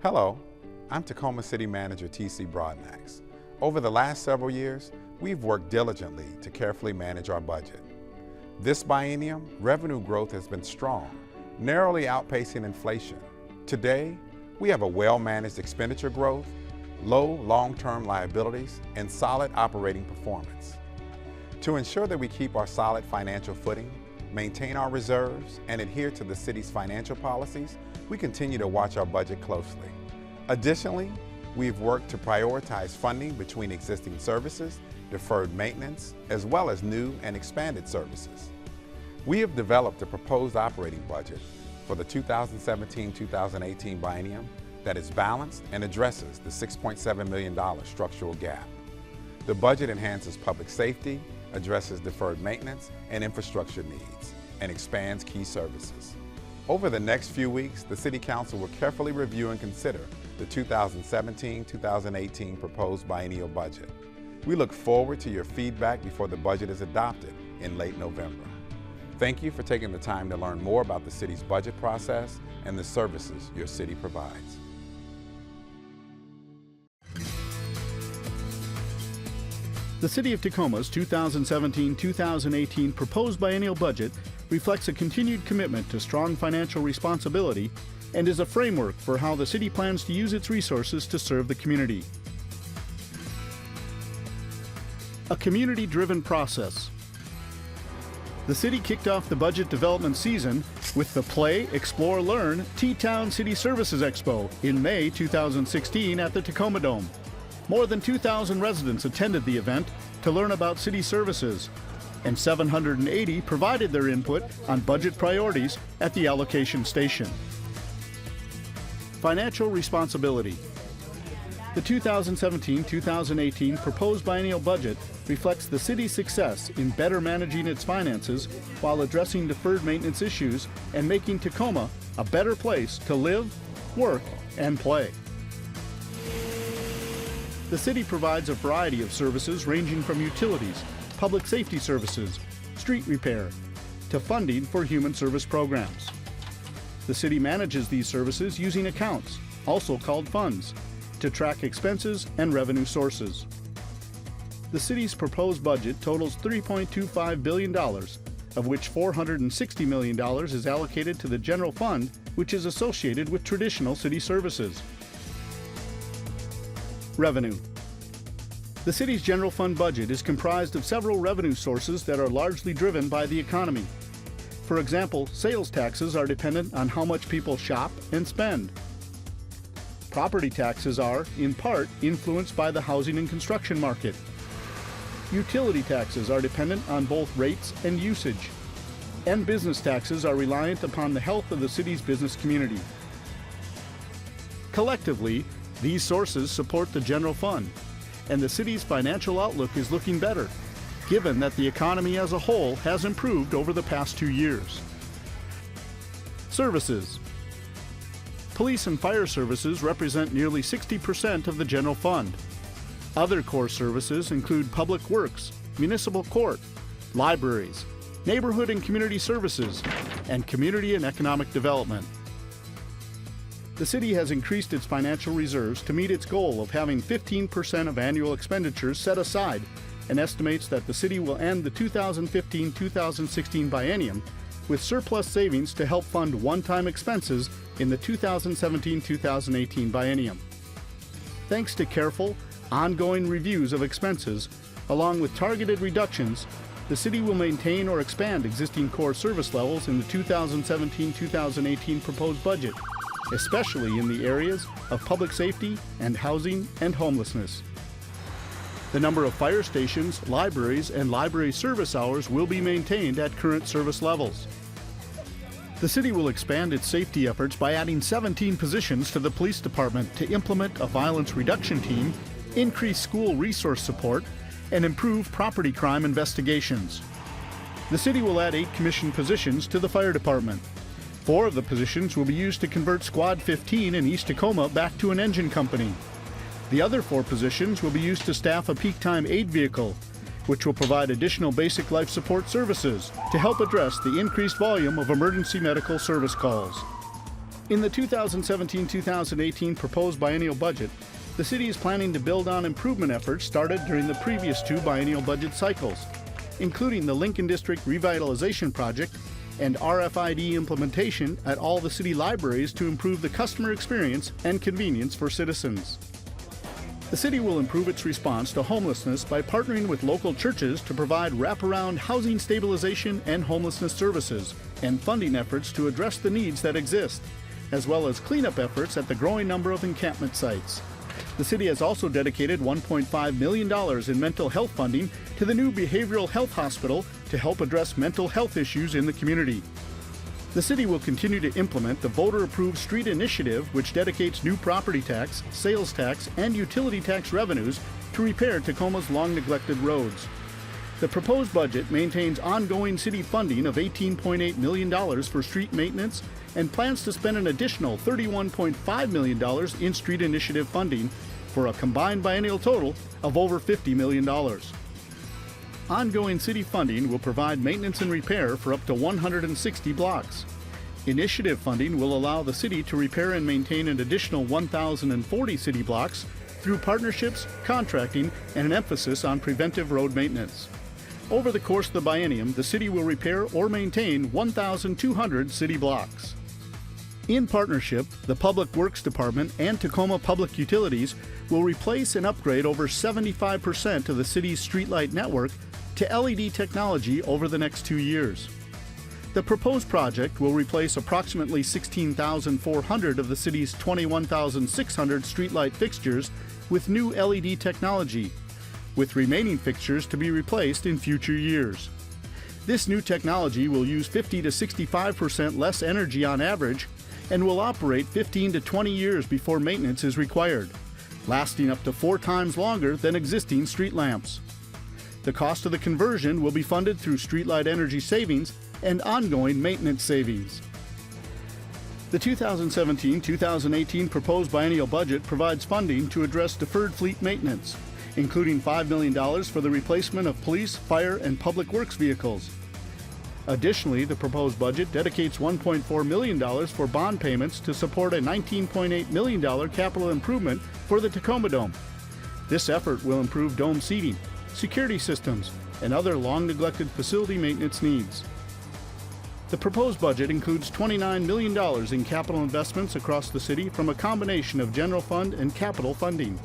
Hello, I'm Tacoma City Manager T.C. Broadnax. Over the last several years, we've worked diligently to carefully manage our budget. This biennium, revenue growth has been strong, narrowly outpacing inflation. Today, we have a well-managed expenditure growth, low long-term liabilities, and solid operating performance. To ensure that we keep our solid financial footing, maintain our reserves, and adhere to the city's financial policies, we continue to watch our budget closely. Additionally, we've worked to prioritize funding between existing services, deferred maintenance, as well as new and expanded services. We have developed a proposed operating budget for the 2017-2018 biennium that is balanced and addresses the $6.7 million structural gap. The budget enhances public safety, addresses deferred maintenance and infrastructure needs, and expands key services. Over the next few weeks, the City Council will carefully review and consider the 2017-2018 proposed biennial budget. We look forward to your feedback before the budget is adopted in late November. Thank you for taking the time to learn more about the city's budget process and the services your city provides. The City of Tacoma's 2017-2018 proposed biennial budget reflects a continued commitment to strong financial responsibility and is a framework for how the city plans to use its resources to serve the community. A community-driven process. The city kicked off the budget development season with the Play, Explore, Learn T-Town City Services Expo in May 2016 at the Tacoma Dome. More than 2,000 residents attended the event to learn about city services, and 780 provided their input on budget priorities at the allocation station. Financial responsibility. The 2017-2018 proposed biennial budget reflects the city's success in better managing its finances while addressing deferred maintenance issues and making Tacoma a better place to live, work, and play. The city provides a variety of services ranging from utilities, public safety services, street repair, to funding for human service programs. The city manages these services using accounts, also called funds, to track expenses and revenue sources. The city's proposed budget totals $3.25 billion, of which $460 million is allocated to the general fund, which is associated with traditional city services. Revenue. The city's general fund budget is comprised of several revenue sources that are largely driven by the economy. For example, sales taxes are dependent on how much people shop and spend. Property taxes are, in part, influenced by the housing and construction market. Utility taxes are dependent on both rates and usage. And business taxes are reliant upon the health of the city's business community. Collectively, these sources support the general fund, and the city's financial outlook is looking better, given that the economy as a whole has improved over the past 2 years. Services. Police and fire services represent nearly 60% of the general fund. Other core services include public works, municipal court, libraries, neighborhood and community services, and community and economic development. The city has increased its financial reserves to meet its goal of having 15% of annual expenditures set aside, and estimates that the city will end the 2015-2016 biennium with surplus savings to help fund one-time expenses in the 2017-2018 biennium. Thanks to careful, ongoing reviews of expenses, along with targeted reductions, the city will maintain or expand existing core service levels in the 2017-2018 proposed budget, especially in the areas of public safety and housing and homelessness. The number of fire stations, libraries, and library service hours will be maintained at current service levels. The city will expand its safety efforts by adding 17 positions to the police department to implement a violence reduction team, increase school resource support, and improve property crime investigations. The city will add 8 commissioned positions to the fire department. 4 of the positions will be used to convert Squad 15 in East Tacoma back to an engine company. The other 4 positions will be used to staff a peak time aid vehicle, which will provide additional basic life support services to help address the increased volume of emergency medical service calls. In the 2017-2018 proposed biennial budget, the city is planning to build on improvement efforts started during the previous two biennial budget cycles, including the Lincoln District Revitalization Project and RFID implementation at all the city libraries to improve the customer experience and convenience for citizens. The city will improve its response to homelessness by partnering with local churches to provide wraparound housing stabilization and homelessness services and funding efforts to address the needs that exist, as well as cleanup efforts at the growing number of encampment sites. The city has also dedicated $1.5 million in mental health funding to the new behavioral health hospital to help address mental health issues in the community. The city will continue to implement the voter-approved street initiative, which dedicates new property tax, sales tax, and utility tax revenues to repair Tacoma's long-neglected roads. The proposed budget maintains ongoing city funding of $18.8 million for street maintenance and plans to spend an additional $31.5 million in street initiative funding for a combined biennial total of over $50 million. Ongoing city funding will provide maintenance and repair for up to 160 blocks. Initiative funding will allow the city to repair and maintain an additional 1,040 city blocks through partnerships, contracting, and an emphasis on preventive road maintenance. Over the course of the biennium, the city will repair or maintain 1,200 city blocks. In partnership, the Public Works Department and Tacoma Public Utilities will replace and upgrade over 75% of the city's streetlight network to LED technology over the next 2 years. The proposed project will replace approximately 16,400 of the city's 21,600 streetlight fixtures with new LED technology, with remaining fixtures to be replaced in future years. This new technology will use 50 to 65% less energy on average and will operate 15 to 20 years before maintenance is required, lasting up to 4 times longer than existing street lamps. The cost of the conversion will be funded through streetlight energy savings and ongoing maintenance savings. The 2017-2018 proposed biennial budget provides funding to address deferred fleet maintenance, including $5 million for the replacement of police, fire, and public works vehicles. Additionally, the proposed budget dedicates $1.4 million for bond payments to support a $19.8 million capital improvement for the Tacoma Dome. This effort will improve dome seating, security systems, and other long-neglected facility maintenance needs. The proposed budget includes $29 million in capital investments across the city from a combination of general fund and capital funding.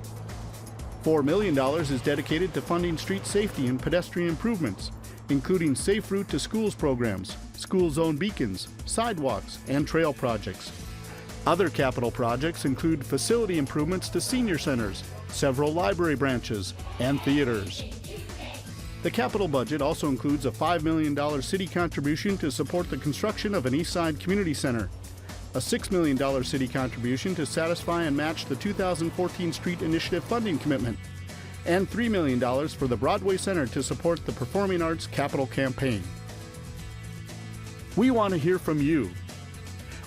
$4 million is dedicated to funding street safety and pedestrian improvements, including Safe Route to Schools programs, school zone beacons, sidewalks, and trail projects. Other capital projects include facility improvements to senior centers, several library branches, and theaters. The capital budget also includes a $5 million city contribution to support the construction of an Eastside Community Center, a $6 million city contribution to satisfy and match the 2014 Street Initiative funding commitment, and $3 million for the Broadway Center to support the Performing Arts Capital Campaign. We want to hear from you.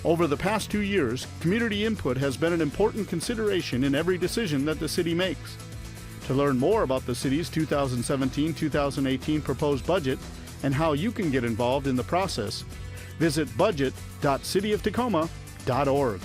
Over the past 2 years, community input has been an important consideration in every decision that the city makes. To learn more about the city's 2017-2018 proposed budget and how you can get involved in the process, visit budget.cityoftacoma.org.